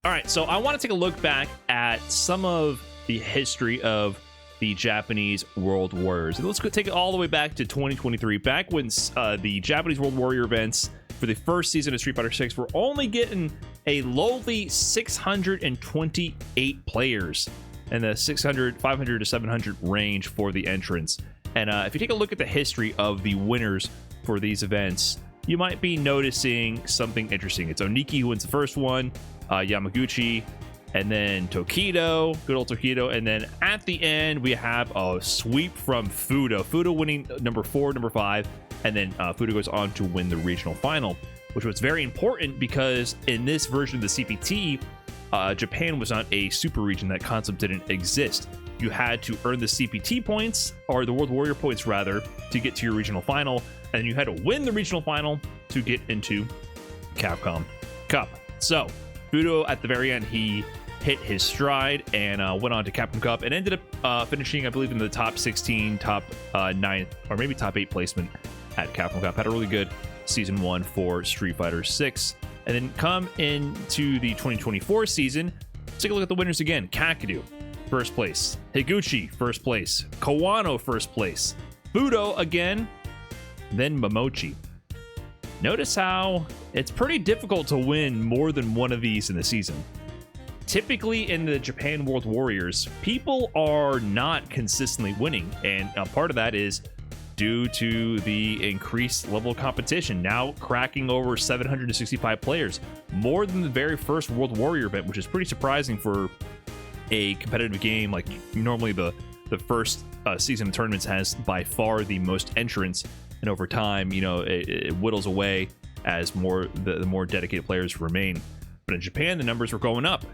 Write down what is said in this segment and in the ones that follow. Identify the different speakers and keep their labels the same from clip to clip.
Speaker 1: All right, so I want to take a look back at some of the history of the Japanese World Warriors. And let's go take it all the way back to 2023, back when the Japanese World Warrior events for the first season of Street Fighter 6 were only getting a lowly 628 players in the 500 to 700 range for the entrance. And if you take a look at the history of the winners for these events, you might be noticing something interesting. It's Oniki who wins the first one, Yamaguchi, and then Tokido, good old Tokido, and then at the end we have a sweep from Fudo. Fudo winning number 4, number 5, and then Fudo goes on to win the regional final, which was very important because in this version of the CPT, Japan was not a super region. That concept didn't exist. You had to earn the CPT points, or the World Warrior points rather, to get to your regional final, and you had to win the regional final to get into Capcom Cup. So Fudo at the very end, he hit his stride and went on to Capcom Cup and ended up finishing, I believe, in the top 16, top 9, or maybe top 8 placement at Capcom Cup. Had a really good season 1 for Street Fighter 6. And then come into the 2024 season, let's take a look at the winners again. Kakadu, first place. Higuchi, first place. Kawano, first place. Fudo again, then Momochi. Notice how it's pretty difficult to win more than one of these in the season. Typically in the Japan World Warriors, people are not consistently winning, and part of that is due to the increased level of competition, now cracking over 765 players, more than the very first World Warrior event, which is pretty surprising for a competitive game. Like normally the first season of tournaments has by far the most entrants, and over time, you know, it whittles away as the more dedicated players remain. But in Japan, the numbers were going up.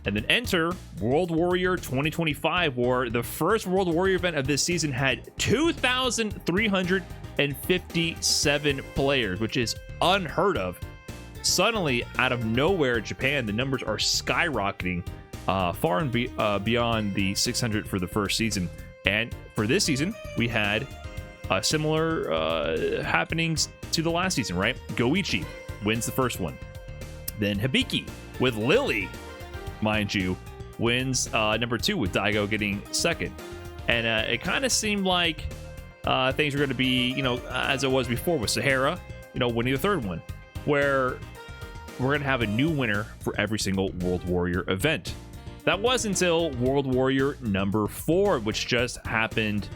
Speaker 1: And then enter World Warrior 2025, where the first World Warrior event of this season had 2,357 players, which is unheard of. Suddenly, out of nowhere, Japan, the numbers are skyrocketing far and beyond the 600 for the first season. And for this season, we had similar happenings to the last season, right? Goichi wins the first one. Then Hibiki with Lily, mind you, wins number 2, with Daigo getting second. And it kind of seemed like things were going to be, you know, as it was before with Sahara, you know, winning the third one, where we're going to have a new winner for every single World Warrior event. That was until World Warrior number 4, which just happened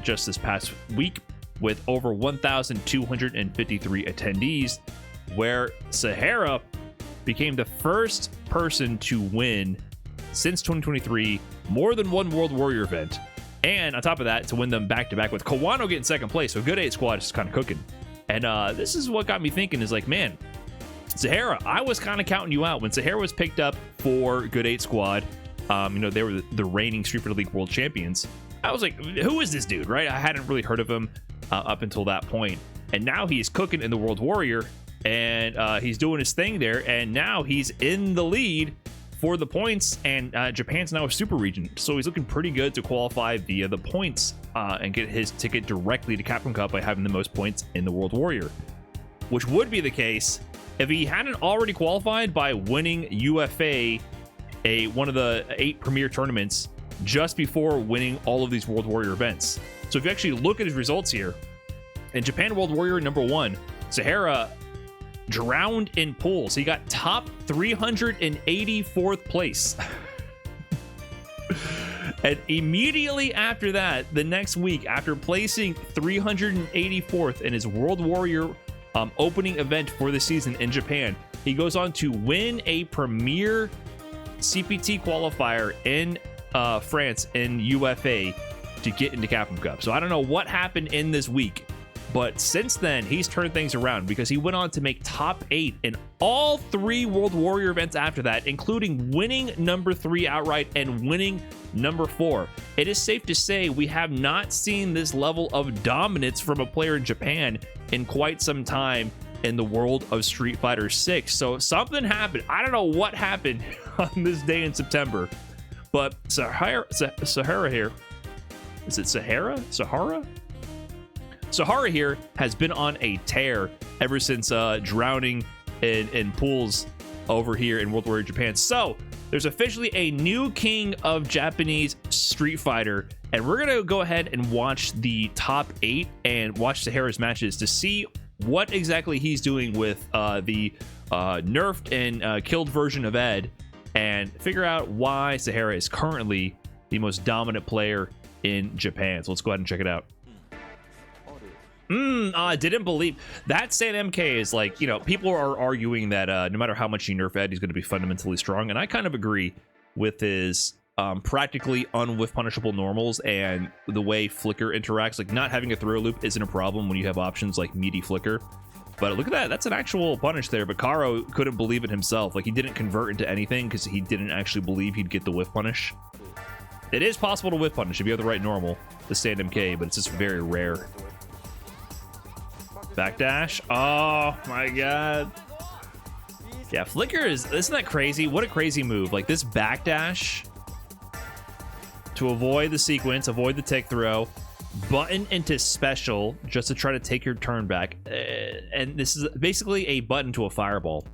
Speaker 1: just this past week with over 1,253 attendees, where Sahara became the first person to win since 2023 more than one World Warrior event, and on top of that, to win them back-to-back, with Kowano getting second place. So Good 8 Squad is kind of cooking. And this is what got me thinking, is like, man, Sahara, I was kind of counting you out when Sahara was picked up for Good 8 Squad. You know, they were the reigning Street Fighter League world champions. I was like, who is this dude, right? I hadn't really heard of him up until that point, and now he's cooking in the World Warrior, and he's doing his thing there, and now he's in the lead for the points, and Japan's now a super region, so he's looking pretty good to qualify via the points and get his ticket directly to Capcom Cup by having the most points in the World Warrior, which would be the case if he hadn't already qualified by winning UFA, one of the 8 premier tournaments, just before winning all of these World Warrior events. So if you actually look at his results here, in Japan World Warrior number 1, Sahara drowned in pools. He got top 384th place. And immediately after that, the next week, after placing 384th in his World Warrior opening event for the season in Japan, he goes on to win a premier CPT qualifier in France in UFA to get into Capcom Cup. So I don't know what happened in this week, but since then he's turned things around, because he went on to make top 8 in all 3 World Warrior events after that, including winning number 3 outright and winning number 4. It is safe to say we have not seen this level of dominance from a player in Japan in quite some time in the world of Street Fighter 6. So something happened. I don't know what happened on this day in September, but Sahara here, is it Sahara? Sahara here has been on a tear ever since drowning in pools over here in World Warrior Japan. So there's officially a new king of Japanese Street Fighter, and we're gonna go ahead and watch the top 8 and watch Sahara's matches to see what exactly he's doing with the nerfed and killed version of Ed, and figure out why Sahara is currently the most dominant player in Japan. So let's go ahead and check it out. I didn't believe that. Stand MK is like, you know, people are arguing that no matter how much you nerf Ed, he's going to be fundamentally strong, and I kind of agree with his practically unwhiff punishable normals and the way flicker interacts. Like, not having a throw loop isn't a problem when you have options like meaty flicker. But look at that, that's an actual punish there. But Karo couldn't believe it himself. Like, he didn't convert into anything because he didn't actually believe he'd get the whiff punish. It is possible to whiff punish if you have the right normal to stand MK, but it's just very rare. Backdash. Oh my god. Yeah, flicker isn't that crazy? What a crazy move. Like, this backdash to avoid the sequence, avoid the tech throw, button into special just to try to take your turn back. And this is basically a button to a fireball.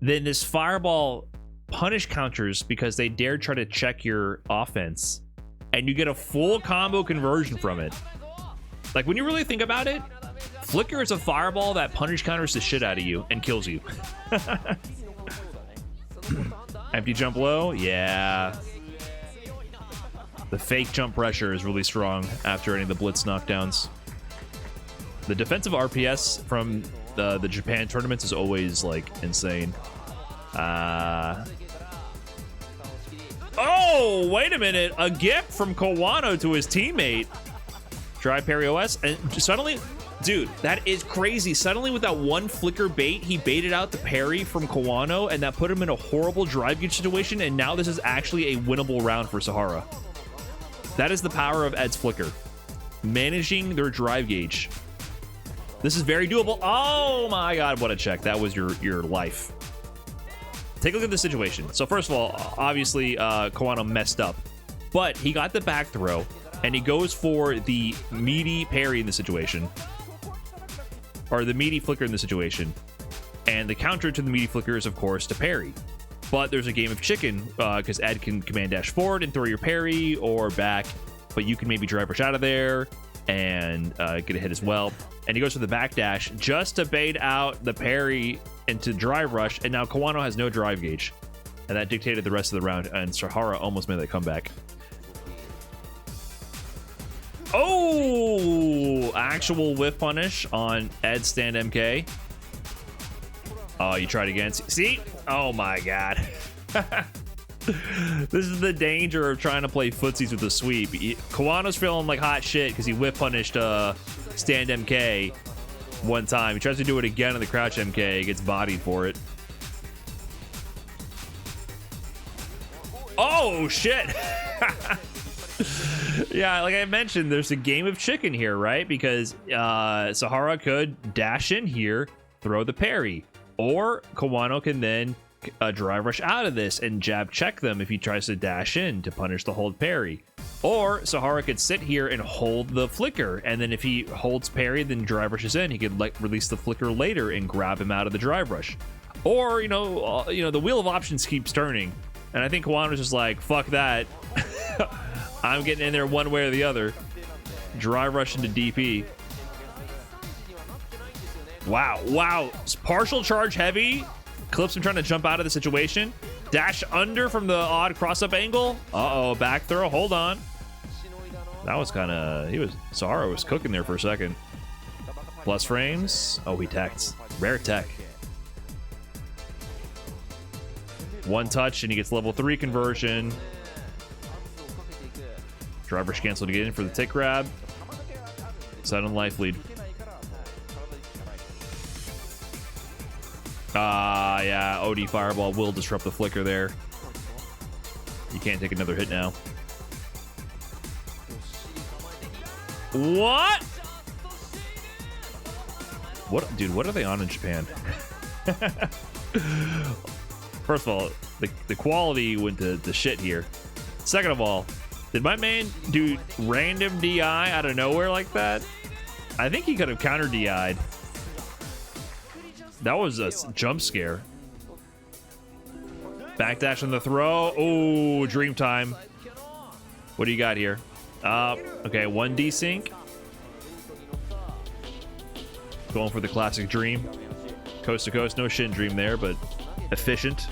Speaker 1: Then this fireball punish counters because they dare try to check your offense, and you get a full combo conversion from it. Like, when you really think about it, flicker is a fireball that punish counters the shit out of you and kills you. Empty jump low, yeah. The fake jump pressure is really strong after any of the blitz knockdowns. The defensive RPS from the Japan tournaments is always like insane. Oh, wait a minute. A gift from Kowano to his teammate. Dry parry OS, and suddenly, dude, that is crazy. Suddenly, with that one flicker bait, he baited out the parry from Kawano, and that put him in a horrible drive gauge situation, and now this is actually a winnable round for Sahara. That is the power of Ed's flicker. Managing their drive gauge. This is very doable. Oh my god, what a check. That was your life. Take a look at the situation. So first of all, obviously, Kawano messed up, but he got the back throw, and he goes for the meaty parry in the situation. Or the meaty flicker in the situation. And the counter to the meaty flicker is, of course, to parry. But there's a game of chicken, because Ed can command dash forward and throw your parry, or back, but you can maybe drive rush out of there and get a hit as well. And he goes for the back dash just to bait out the parry into drive rush, and now Kawano has no drive gauge. And that dictated the rest of the round, and Sahara almost made that comeback. Oh, actual whiff punish on Ed stand MK. Oh, you tried again. See? Oh my god. This is the danger of trying to play footsies with a sweep. Kawano's feeling like hot shit because he whiff punished stand MK one time. He tries to do it again on the crouch MK, gets bodied for it. Oh shit. Yeah, like I mentioned, there's a game of chicken here, right? Because Sahara could dash in here, throw the parry, or Kawano can then drive rush out of this and jab check them if he tries to dash in to punish the hold parry. Or Sahara could sit here and hold the flicker, and then if he holds parry, then drive rushes in, he could like release the flicker later and grab him out of the drive rush. Or you know, the wheel of options keeps turning, and I think Kawano's just like, fuck that. I'm getting in there one way or the other. Drive rush into DP. Wow. Partial charge heavy. Clips him trying to jump out of the situation. Dash under from the odd cross-up angle. Uh-oh, back throw. Hold on. That was kind of... Sahara was cooking there for a second. Plus frames. Oh, he teched. Rare tech. One touch and he gets level 3 conversion. Drive rush cancel to get in for the tick grab. Sudden life lead. Yeah, OD fireball will disrupt the flicker there. You can't take another hit now. What? What, dude, what are they on in Japan? First of all, the quality went to shit here. Second of all, did my man do random DI out of nowhere like that? I think he could have counter DI'd. That was a jump scare. Backdash on the throw. Oh, dream time. What do you got here? Okay, 1 desync. Going for the classic dream. Coast to coast, no shin dream there, but efficient.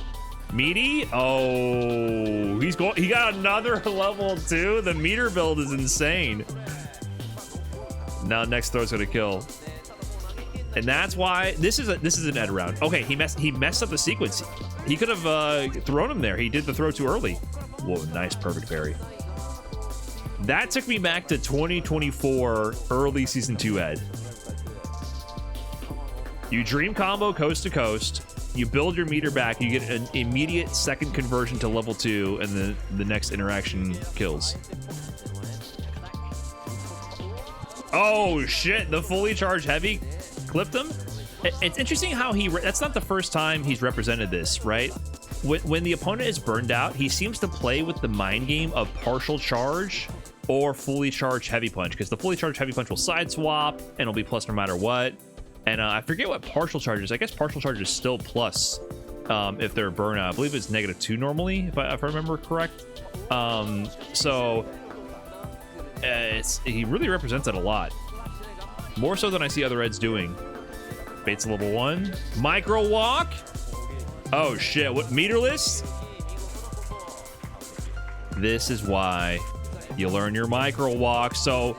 Speaker 1: Meaty. Oh, he got another level 2. The meter build is insane. Now next throw's gonna kill. And that's why this is an Ed round. Okay, he messed up the sequence. He could have thrown him there. He did the throw too early. Whoa, nice perfect parry. That took me back to 2024 early season 2 Ed. You dream combo coast to coast. You build your meter back. You get an immediate second conversion to level 2, and then the next interaction kills. Oh shit! The fully charged heavy clipped him. It's interesting how that's not the first time he's represented this, right? When the opponent is burned out, he seems to play with the mind game of partial charge or fully charged heavy punch, because the fully charged heavy punch will side swap and it'll be plus no matter what. And I forget what partial charge is. I guess partial charge is still plus if they're burnout. I believe it's -2 normally, if I remember correct. So he really represents it a lot. More so than I see other Eds doing. Baits level 1. Micro walk. Oh shit, what, meterless? This is why you learn your micro walk. So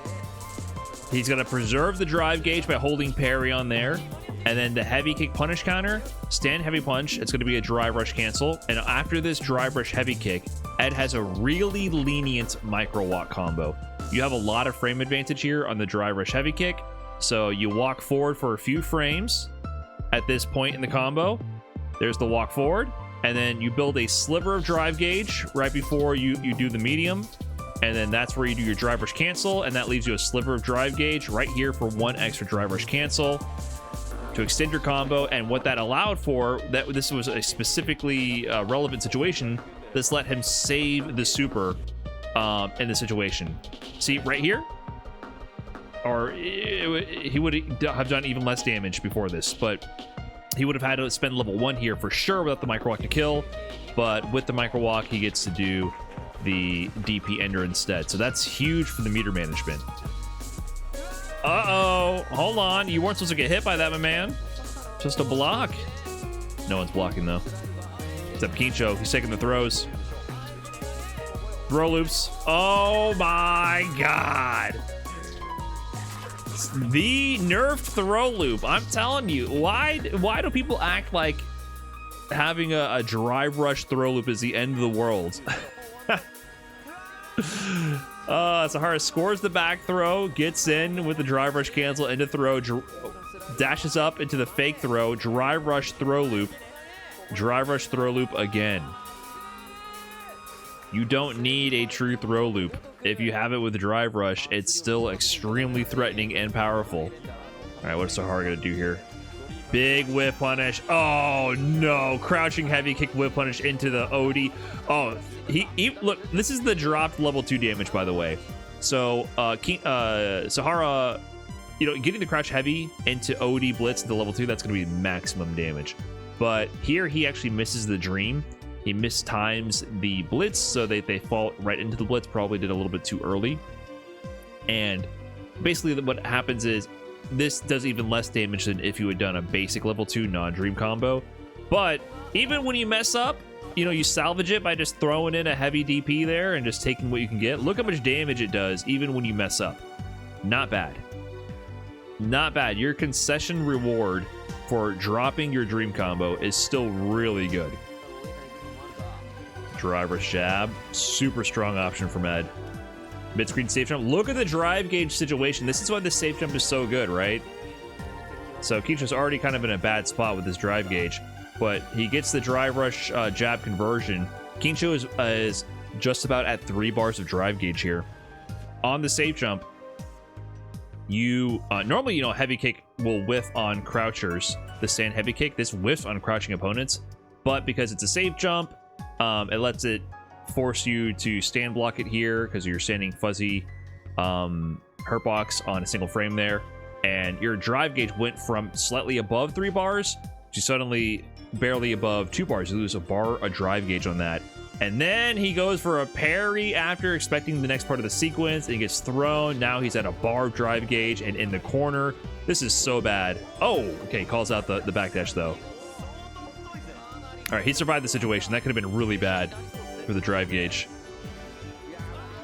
Speaker 1: he's gonna preserve the drive gauge by holding parry on there. And then the heavy kick punish counter, stand heavy punch, it's gonna be a drive rush cancel. And after this drive rush heavy kick, Ed has a really lenient micro walk combo. You have a lot of frame advantage here on the drive rush heavy kick. So you walk forward for a few frames at this point in the combo. There's the walk forward, and then you build a sliver of drive gauge right before you do the medium, and then that's where you do your drive rush cancel, and that leaves you a sliver of drive gauge right here for 1 extra drive rush cancel to extend your combo. And what that allowed for, this was a specifically relevant situation, this let him save the super in the situation. See right here, or he would have done even less damage before this, but he would have had to spend level 1 here for sure without the micro walk to kill. But with the micro walk, he gets to do the DP ender instead. So that's huge for the meter management. Uh-oh, hold on. You weren't supposed to get hit by that, my man. Just a block. No one's blocking though. Except Kincho, he's taking the throws. Throw loops. Oh my God. The nerfed throw loop. I'm telling you, why do people act like having a drive rush throw loop is the end of the world? Sahara scores the back throw, gets in with the drive rush cancel into throw, dashes up into the fake throw, drive rush throw loop again. You don't need a true throw loop. If you have it with the drive rush, it's still extremely threatening and powerful. All right, what's Sahara gonna do here? Big whip punish. Oh no, crouching heavy kick whip punish into the OD. Oh, he look, this is the dropped level 2 damage, by the way. So Sahara, getting the crouch heavy into OD blitz into level 2, that's gonna be maximum damage. But here he actually misses the dream. He mistimes the blitz, so they fall right into the blitz. Probably did a little bit too early. And basically what happens is this does even less damage than if you had done a basic level 2 non-dream combo. But even when you mess up, you salvage it by just throwing in a heavy DP there and just taking what you can get. Look how much damage it does even when you mess up. Not bad. Not bad. Your concession reward for dropping your dream combo is still really good. Drive rush jab, super strong option from Ed. Mid-screen safe jump. Look at the drive gauge situation. This is why the safe jump is so good, right? So Kincho's already kind of in a bad spot with his drive gauge, but he gets the drive rush jab conversion. Kincho is just about at 3 bars of drive gauge here. On the safe jump, you normally, heavy kick will whiff on crouchers. The stand heavy kick, this whiffs on crouching opponents, but because it's a safe jump, it lets it force you to stand block it here because you're standing fuzzy hurt box on a single frame there, and your drive gauge went from slightly above 3 bars to suddenly barely above 2 bars. You lose a drive gauge on that. And then he goes for a parry after expecting the next part of the sequence, and he gets thrown. Now he's at a bar drive gauge and in the corner. This is so bad. Oh, okay, calls out the backdash though. All right, he survived the situation. That could have been really bad for the drive gauge.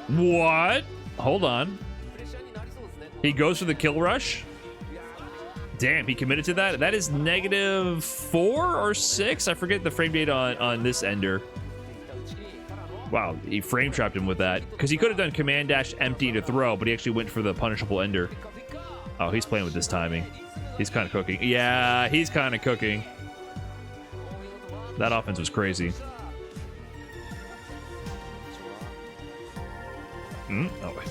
Speaker 1: What? Hold on. He goes for the kill rush. Damn, he committed to that. That is -4 or 6. I forget the frame date on this ender. Wow, he frame trapped him with that. Because he could have done command dash empty to throw, but he actually went for the punishable ender. Oh, he's playing with this timing. He's kind of cooking. Yeah, he's kind of cooking. That offense was crazy. Oh, wait.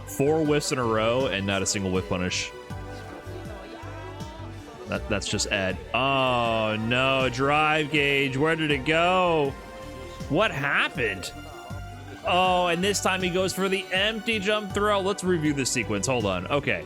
Speaker 1: 4 whiffs in a row and not a single whiff punish. That's just Ed. Oh, no. Drive gauge. Where did it go? What happened? Oh, and this time he goes for the empty jump throw. Let's review this sequence. Hold on. Okay.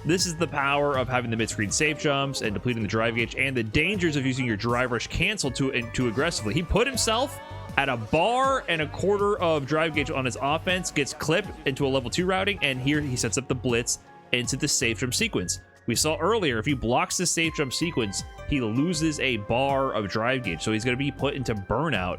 Speaker 1: This is the power of having the mid-screen safe jumps and depleting the drive gauge, and the dangers of using your drive rush cancel too aggressively. He put himself at a bar and a quarter of drive gauge on his offense, gets clipped into a level 2 routing, and here he sets up the blitz into the safe jump sequence. We saw earlier, if he blocks the safe jump sequence, he loses a bar of drive gauge, so he's going to be put into burnout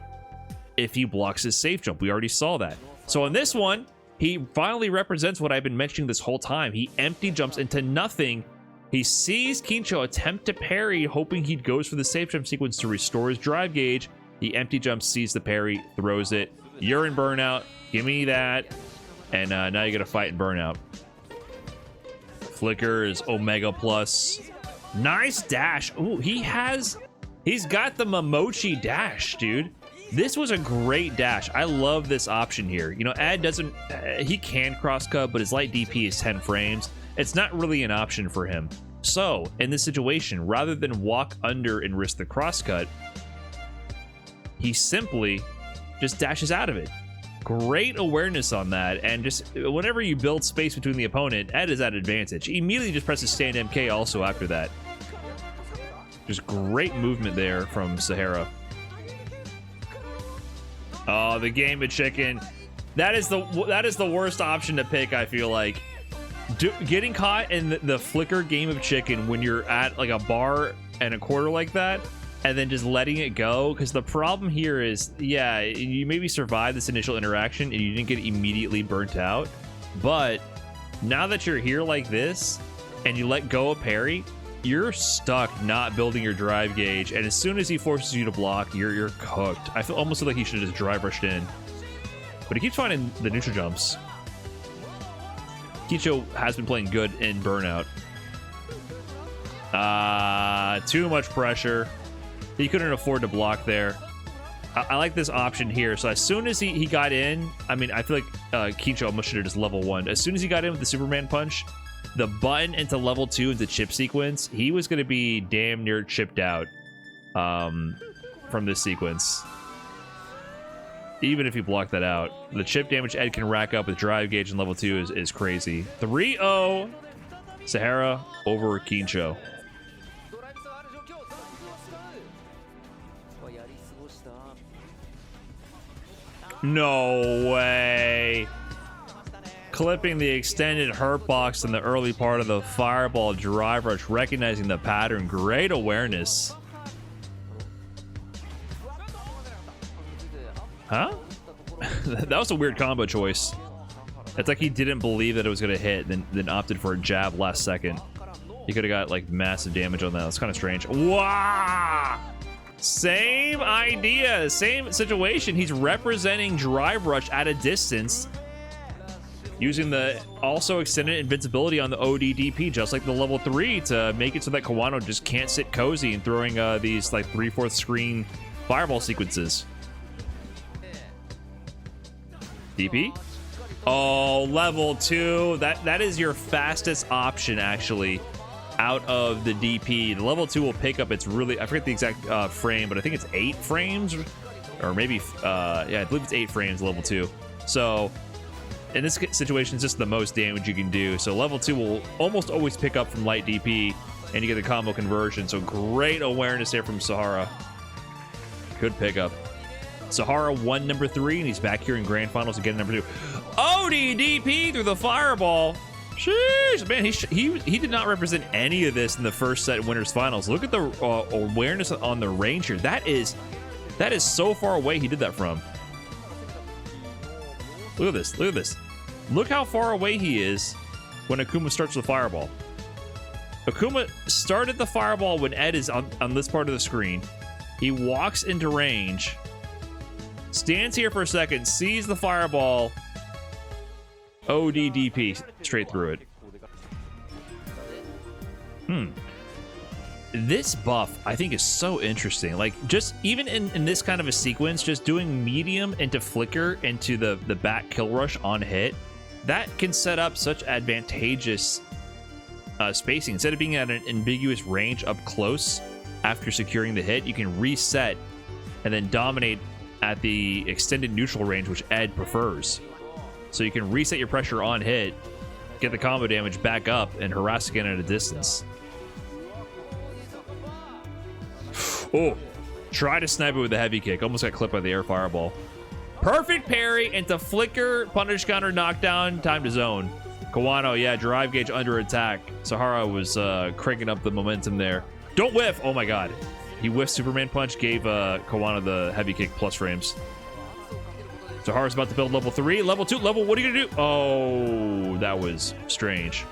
Speaker 1: if he blocks his safe jump. We already saw that. So on this one, he finally represents what I've been mentioning this whole time. He empty jumps into nothing. He sees Kincho attempt to parry, hoping he goes for the safe jump sequence to restore his drive gauge. He empty jumps, sees the parry, throws it. You're in burnout. Give me that. And now you got to fight in burnout. Flicker is Omega Plus. Nice dash. Ooh, he's got the Momochi dash, dude. This was a great dash. I love this option here. You know, Ed doesn't, he can crosscut, but his light DP is 10 frames. It's not really an option for him. So in this situation, rather than walk under and risk the crosscut, he simply just dashes out of it. Great awareness on that, and just whenever you build space between the opponent, Ed is at advantage. He immediately just presses stand MK also after that. Just great movement there from Sahara. Oh, the game of chicken. That is the worst option to pick, I feel like. Getting caught in the flicker game of chicken when you're at like a bar and a quarter like that, and then just letting it go, because the problem here is, yeah, you maybe survived this initial interaction and you didn't get immediately burnt out, but now that you're here like this and you let go of parry, you're stuck not building your drive gauge, and as soon as he forces you to block, you're cooked. I almost feel like he should have just drive rushed in, but he keeps finding the neutral jumps. Kicho has been playing good in burnout. Too much pressure. He couldn't afford to block there. I like this option here. So as soon as he got in, I mean, I feel like Kicho almost should have just level 1. As soon as he got in with the Superman punch, the button into level 2 into chip sequence, he was going to be damn near chipped out from this sequence. Even if he blocked that out. The chip damage Ed can rack up with drive gauge in level 2 is crazy. 3-0 Sahara over Kincho. No way. Clipping the extended hurt box in the early part of the fireball drive rush, recognizing the pattern. Great awareness. Huh? That was a weird combo choice. It's like he didn't believe that it was going to hit, then opted for a jab last second. He could have got like massive damage on that. That's kind of strange. Wow! Same idea, same situation. He's representing drive rush at a distance, using the also extended invincibility on the ODDP, just like the level 3, to make it so that Kawano just can't sit cozy and throwing these like 3/4 screen fireball sequences. DP? Oh, level 2. That is your fastest option, actually, out of the DP. The level 2 will pick up, it's really, I forget the exact frame, but I think it's 8 frames, or maybe, yeah, I believe it's 8 frames, level 2. So in this situation, it's just the most damage you can do. So level 2 will almost always pick up from light DP, and you get the combo conversion. So great awareness there from Sahara. Good pickup. Sahara won number 3, and he's back here in grand finals again, number 2. ODDP through the fireball. Sheesh, man, he did not represent any of this in the first set winners finals. Look at the awareness on the range here. That is so far away he did that from. Look at this. Look at this. Look how far away he is when Akuma starts the fireball. Akuma started the fireball when Ed is on this part of the screen. He walks into range, stands here for a second, sees the fireball, ODDP straight through it. This buff, I think, is so interesting. Like, just even in this kind of a sequence, just doing medium into flicker into the back kill rush on hit, that can set up such advantageous spacing. Instead of being at an ambiguous range up close after securing the hit, you can reset and then dominate at the extended neutral range, which Ed prefers. So you can reset your pressure on hit, get the combo damage back up, and harass again at a distance. Oh, try to snipe it with a heavy kick. Almost got clipped by the air fireball. Perfect parry into flicker, punish counter, knockdown, time to zone. Kawano, yeah, drive gauge under attack. Sahara was cranking up the momentum there. Don't whiff! Oh my god. He whiffed Superman punch, gave Kawano the heavy kick plus frames. Sahara's about to build level 3. Level 2, level, what are you gonna do? Oh, that was strange.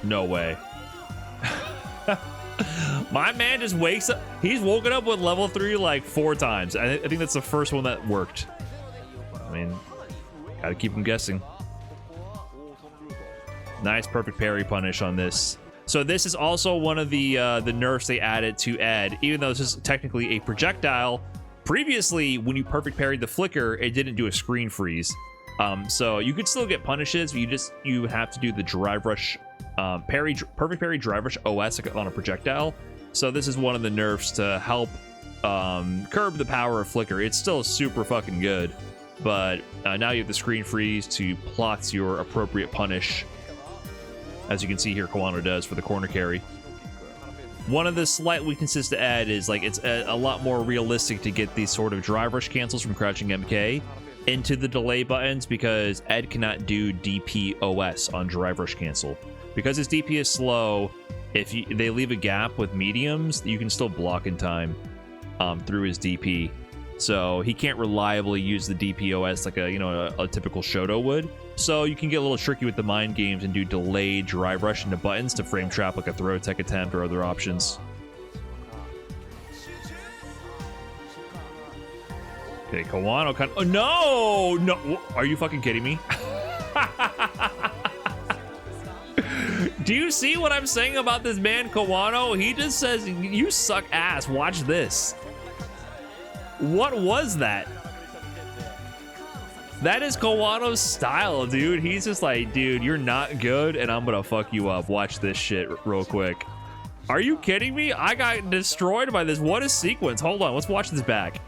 Speaker 1: No way. My man just wakes up. He's woken up with level 3 like 4 times. I think that's the first one that worked. I mean, gotta keep him guessing. Nice, perfect parry punish on this. So this is also one of the nerfs they added to Ed. Even though this is technically a projectile, previously when you perfect parried the flicker, it didn't do a screen freeze. So you could still get punishes, but you have to do the drive rush. Perfect parry drive rush OS on a projectile. So this is one of the nerfs to help curb the power of flicker. It's still super fucking good, but now you have the screen freeze to plot your appropriate punish, as you can see here Kowano does for the corner carry. One of the slight weaknesses to add is like it's a lot more realistic to get these sort of drive rush cancels from crouching MK into the delay buttons, because Ed cannot do DPOS on drive rush cancel. Because his DP is slow, if they leave a gap with mediums, you can still block in time through his DP. So he can't reliably use the DPOS like a typical Shoto would. So you can get a little tricky with the mind games and do delayed drive rush into buttons to frame trap like a throw tech attempt or other options. Okay, Kawano kind of... Oh, no! Are you fucking kidding me? Do you see what I'm saying about this man, Kawano? He just says, you suck ass. Watch this. What was that? That is Kawano's style, dude. He's just like, dude, you're not good, and I'm gonna fuck you up. Watch this shit real quick. Are you kidding me? I got destroyed by this. What a sequence. Hold on, let's watch this back.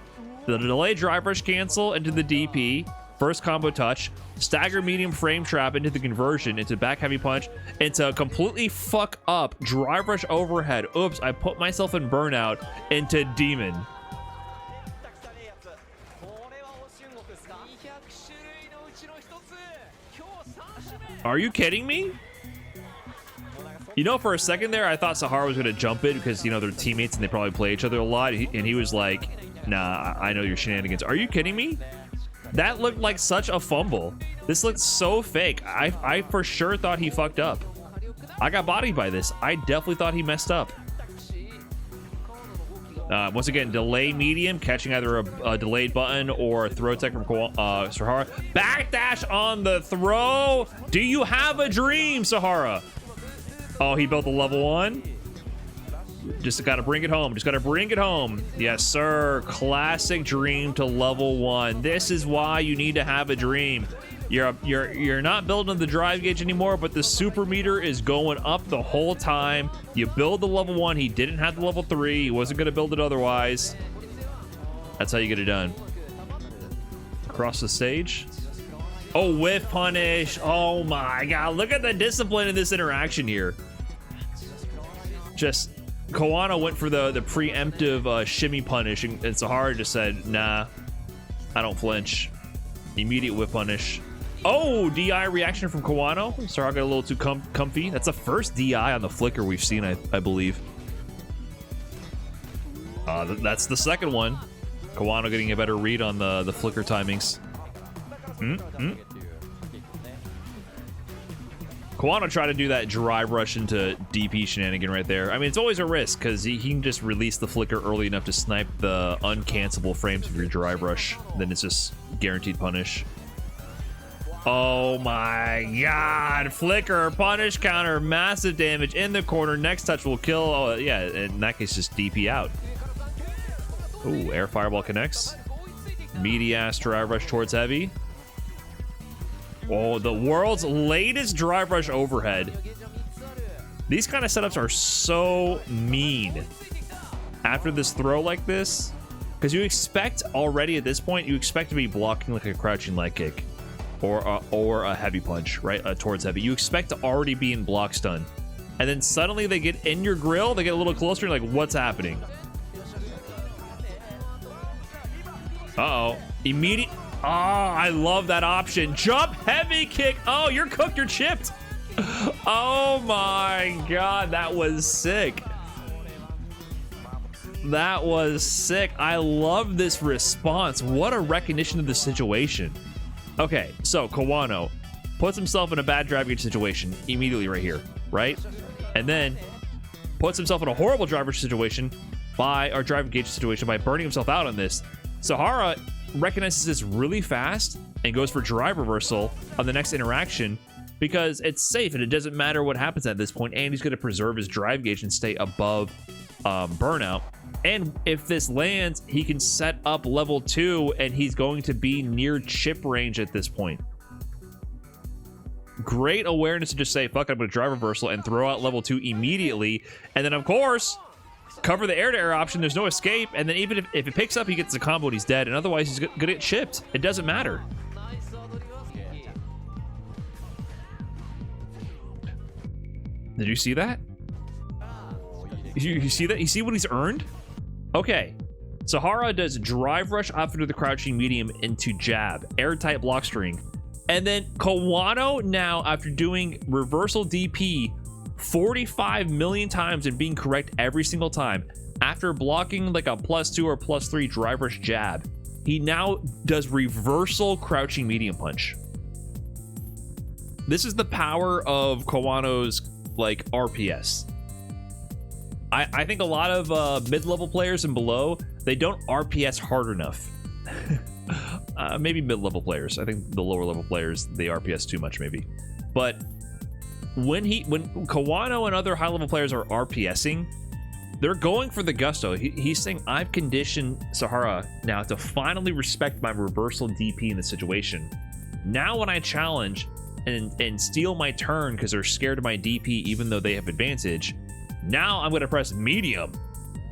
Speaker 1: The delay drive rush cancel into the DP. First combo touch, stagger medium frame trap into the conversion, into back heavy punch, into completely fuck up drive rush overhead. Oops, I put myself in burnout into demon. Are you kidding me? You know, for a second there, I thought Sahara was going to jump it because, you know, they're teammates and they probably play each other a lot. And he was like, nah, I know your shenanigans. Are you kidding me? That looked like such a fumble. This looked so fake. I for sure thought he fucked up. I got bodied by this. I definitely thought he messed up. Once again, delay medium, catching either a delayed button or a throw tech from Sahara. Backdash on the throw. Do you have a dream, Sahara? Oh, he built a level 1. Just gotta bring it home. Just gotta bring it home. Yes, sir. Classic dream to level 1. This is why you need to have a dream. You're not building the drive gauge anymore, but the super meter is going up the whole time. You build the level 1. He didn't have the level 3. He wasn't gonna build it otherwise. That's how you get it done. Across the stage. Oh, whiff punish. Oh my god, look at the discipline in this interaction here. Just Kowano went for the preemptive shimmy punish, and Sahara just said, nah, I don't flinch. Immediate whip punish. Oh, DI reaction from Kowano. Sahara got a little too comfy. That's the first DI on the flicker we've seen, I believe. That's the second one. Kowano getting a better read on the flicker timings. Kowano tried to do that drive rush into DP shenanigan right there. I mean, it's always a risk because he can just release the flicker early enough to snipe the uncancelable frames of your drive rush. Then it's just guaranteed punish. Oh my god. Flicker, punish counter, massive damage in the corner. Next touch will kill. Oh, yeah, in that case, just DP out. Ooh, air fireball connects. Meaty ass drive rush towards heavy. Oh, the world's latest drive rush overhead. These kind of setups are so mean after this throw like this, because you expect already at this point, you expect to be blocking like a crouching leg kick or a heavy punch, right? Towards heavy. You expect to already be in block stun. And then suddenly they get in your grill, they get a little closer, and you're like, what's happening? Uh-oh. Immediate. Oh, I love that option. Jump, heavy kick. Oh, you're cooked, you're chipped. Oh my god, that was sick. That was sick. I love this response. What a recognition of the situation. Okay, so Kowano puts himself in a bad drive gauge situation immediately right here, right? And then puts himself in a horrible driver situation by burning himself out on this. Sahara recognizes this really fast and goes for drive reversal on the next interaction because it's safe and it doesn't matter what happens at this point, and he's going to preserve his drive gauge and stay above burnout. And if this lands, he can set up level 2 and he's going to be near chip range at this point. Great awareness to just say, fuck it, I'm going to drive reversal and throw out level 2 immediately. And then, of course, cover the air-to-air option. There's no escape. And then even if it picks up, he gets a combo and he's dead. And otherwise, he's going to get chipped. It doesn't matter. Did you see that? You see that? You see what he's earned? Okay. Sahara does drive rush after the crouching medium into jab. Airtight block string. And then Kowano now, after doing reversal DP 45 million times and being correct every single time, after blocking like a +2 or +3 drive rush jab, he now does reversal crouching medium punch. This is the power of Kowano's like RPS. I think a lot of mid-level players and below, they don't RPS hard enough. Maybe mid-level players. I think the lower level players, they RPS too much maybe. But when Kowano and other high-level players are RPSing, they're going for the gusto. He's saying, I've conditioned Sahara now to finally respect my reversal DP in the situation. Now when I challenge and steal my turn because they're scared of my DP even though they have advantage, now I'm going to press medium.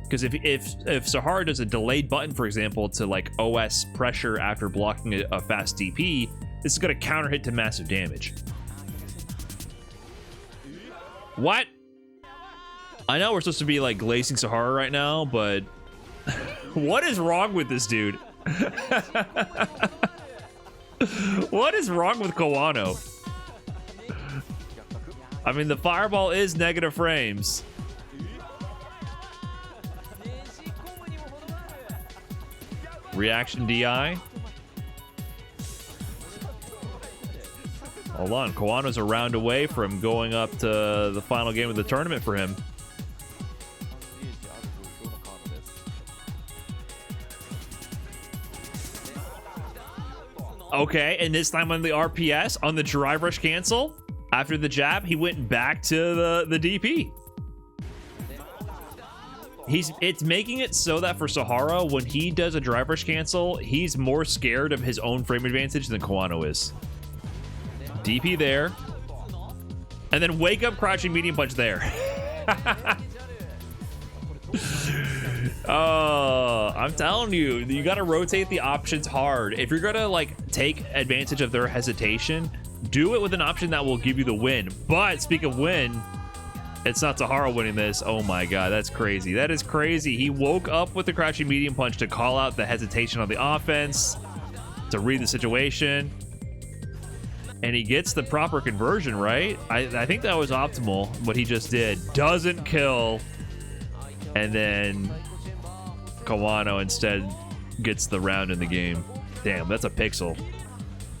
Speaker 1: Because if Sahara does a delayed button, for example, to like OS pressure after blocking a fast DP, this is going to counter hit to massive damage. What? I know we're supposed to be like glazing Sahara right now, but what is wrong with this dude? What is wrong with Kowano? I mean, the fireball is negative frames. Reaction DI. Hold on, Kowano's a round away from going up to the final game of the tournament for him. Okay, and this time on the RPS, on the drive rush cancel, after the jab, he went back to the DP. It's making it so that for Sahara, when he does a drive rush cancel, he's more scared of his own frame advantage than Kowano is. DP there. And then wake up crouching medium punch there. Oh, I'm telling you, you got to rotate the options hard. If you're gonna like take advantage of their hesitation, do it with an option that will give you the win. But speak of win, it's not Sahara winning this. Oh my god, that's crazy. That is crazy. He woke up with the crouching medium punch to call out the hesitation on the offense, to read the situation, and he gets the proper conversion, right? I think that was optimal, what he just did. Doesn't kill, and then Kawano instead gets the round in the game. Damn, that's a pixel.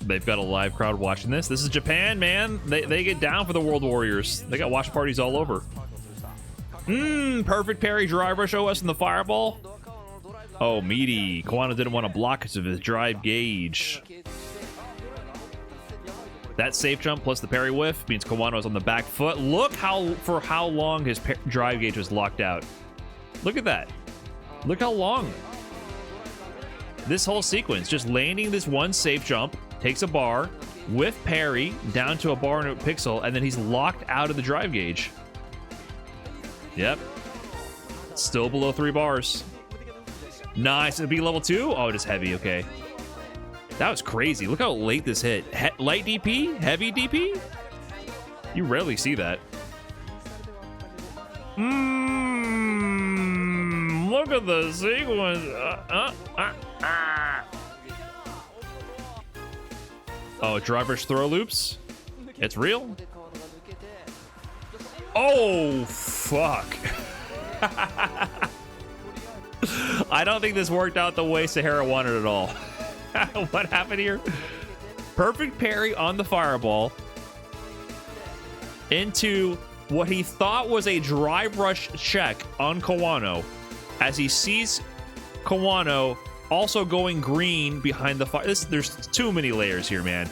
Speaker 1: They've got a live crowd watching this. This is Japan, man. They get down for the World Warriors. They got watch parties all over. Perfect parry drive rush OS in the fireball. Oh, meaty. Kawano didn't want to block because of his drive gauge. That safe jump plus the parry whiff means Kawano is on the back foot. Look for how long his drive gauge was locked out. Look at that. Look how long. This whole sequence, just landing this one safe jump, takes a bar, with parry, down to a bar and a pixel, and then he's locked out of the drive gauge. Yep. Still below 3 bars. Nice. It'll be level 2? Oh, it is heavy. Okay. That was crazy. Look how late this hit. Light DP? Heavy DP? You rarely see that. Look at the sequence. Oh, driver's throw loops. It's real. Oh, fuck. I don't think this worked out the way Sahara wanted at all. What happened here? Perfect parry on the fireball into what he thought was a drive rush check on Kowano, as he sees Kowano also going green behind the fire. There's too many layers here, man.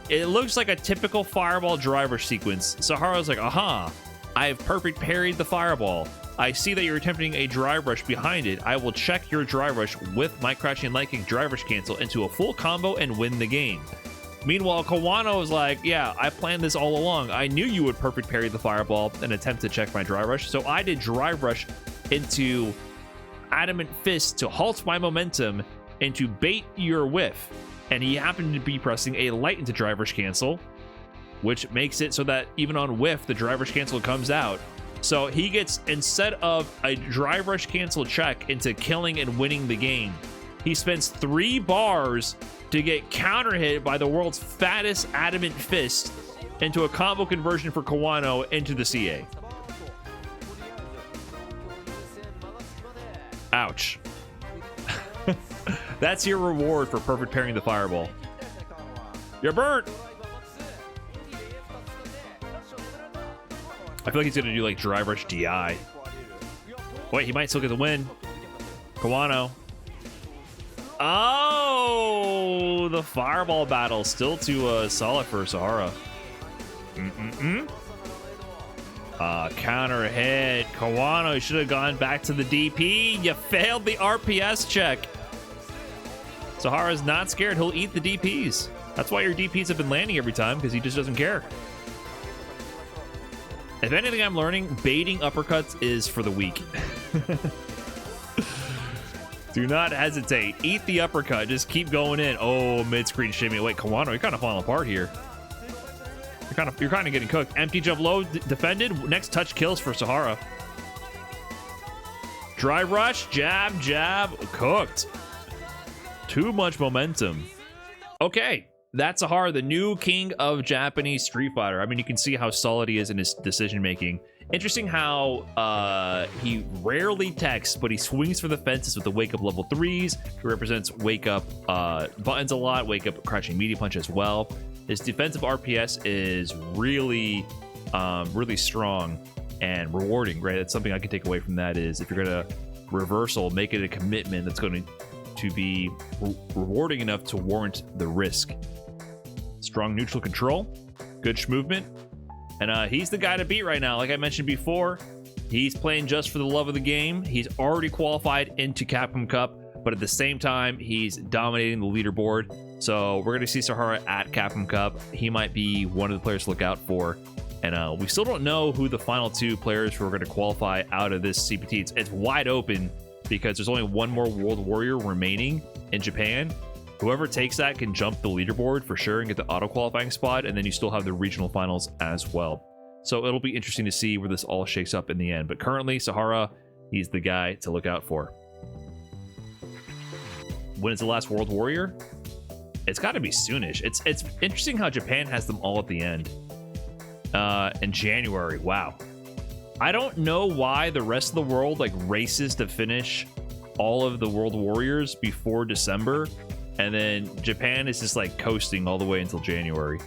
Speaker 1: It looks like a typical fireball driver sequence. Sahara's like, aha, I have perfect parried the fireball. I see that you're attempting a drive rush behind it. I will check your drive rush with my crouching light kick drive rush cancel into a full combo and win the game. Meanwhile, Kawano is like, yeah, I planned this all along. I knew you would perfect parry the fireball and attempt to check my drive rush, so I did drive rush into adamant fist to halt my momentum and to bait your whiff. And he happened to be pressing a light into drive rush cancel, which makes it so that even on whiff, the drive rush cancel comes out. So he gets, instead of a drive rush cancel check into killing and winning the game, he spends 3 bars to get counter hit by the world's fattest adamant fist into a combo conversion for Kawano into the CA. Ouch. That's your reward for perfect parrying the fireball. You're burnt. I feel like he's gonna do like drive rush DI. Wait, he might still get the win. Kawano. Oh, the fireball battle still too solid for Sahara. Counter hit. Kawano should have gone back to the DP. You failed the RPS check. Sahara's not scared. He'll eat the DPs. That's why your DPs have been landing every time, because he just doesn't care. If anything I'm learning, baiting uppercuts is for the weak. Do not hesitate. Eat the uppercut. Just keep going in. Oh, mid-screen shimmy. Wait, Kawano, you're kind of falling apart here. You're kind of getting cooked. Empty jump low, defended. Next touch kills for Sahara. Drive rush, jab, jab, cooked. Too much momentum. Okay, that's Sahara, the new king of Japanese Street Fighter. I mean, you can see how solid he is in his decision making. Interesting how he rarely techs, but he swings for the fences with the wake up level 3s. He represents wake up buttons a lot, wake up crouching media punch as well. His defensive RPS is really, really strong and rewarding, right? That's something I can take away from that is if you're gonna reversal, make it a commitment that's going to be rewarding enough to warrant the risk. Strong neutral control, good movement, and he's the guy to beat right now. Like I mentioned before, he's playing just for the love of the game. He's already qualified into Capcom Cup, but at the same time, he's dominating the leaderboard. So we're going to see Sahara at Capcom Cup. He might be one of the players to look out for. And we still don't know who the final 2 players who are going to qualify out of this CPT. It's wide open. because there's only one more World Warrior remaining in Japan. Whoever takes that can jump the leaderboard for sure and get the auto qualifying spot, and then you still have the regional finals as well. So it'll be interesting to see where this all shakes up in the end. But currently, Sahara, he's the guy to look out for. When is the last World Warrior? It's got to be soonish. It's interesting how Japan has them all at the end. In January, wow. I don't know why the rest of the world like races to finish all of the World Warriors before December, and then Japan is just like coasting all the way until January.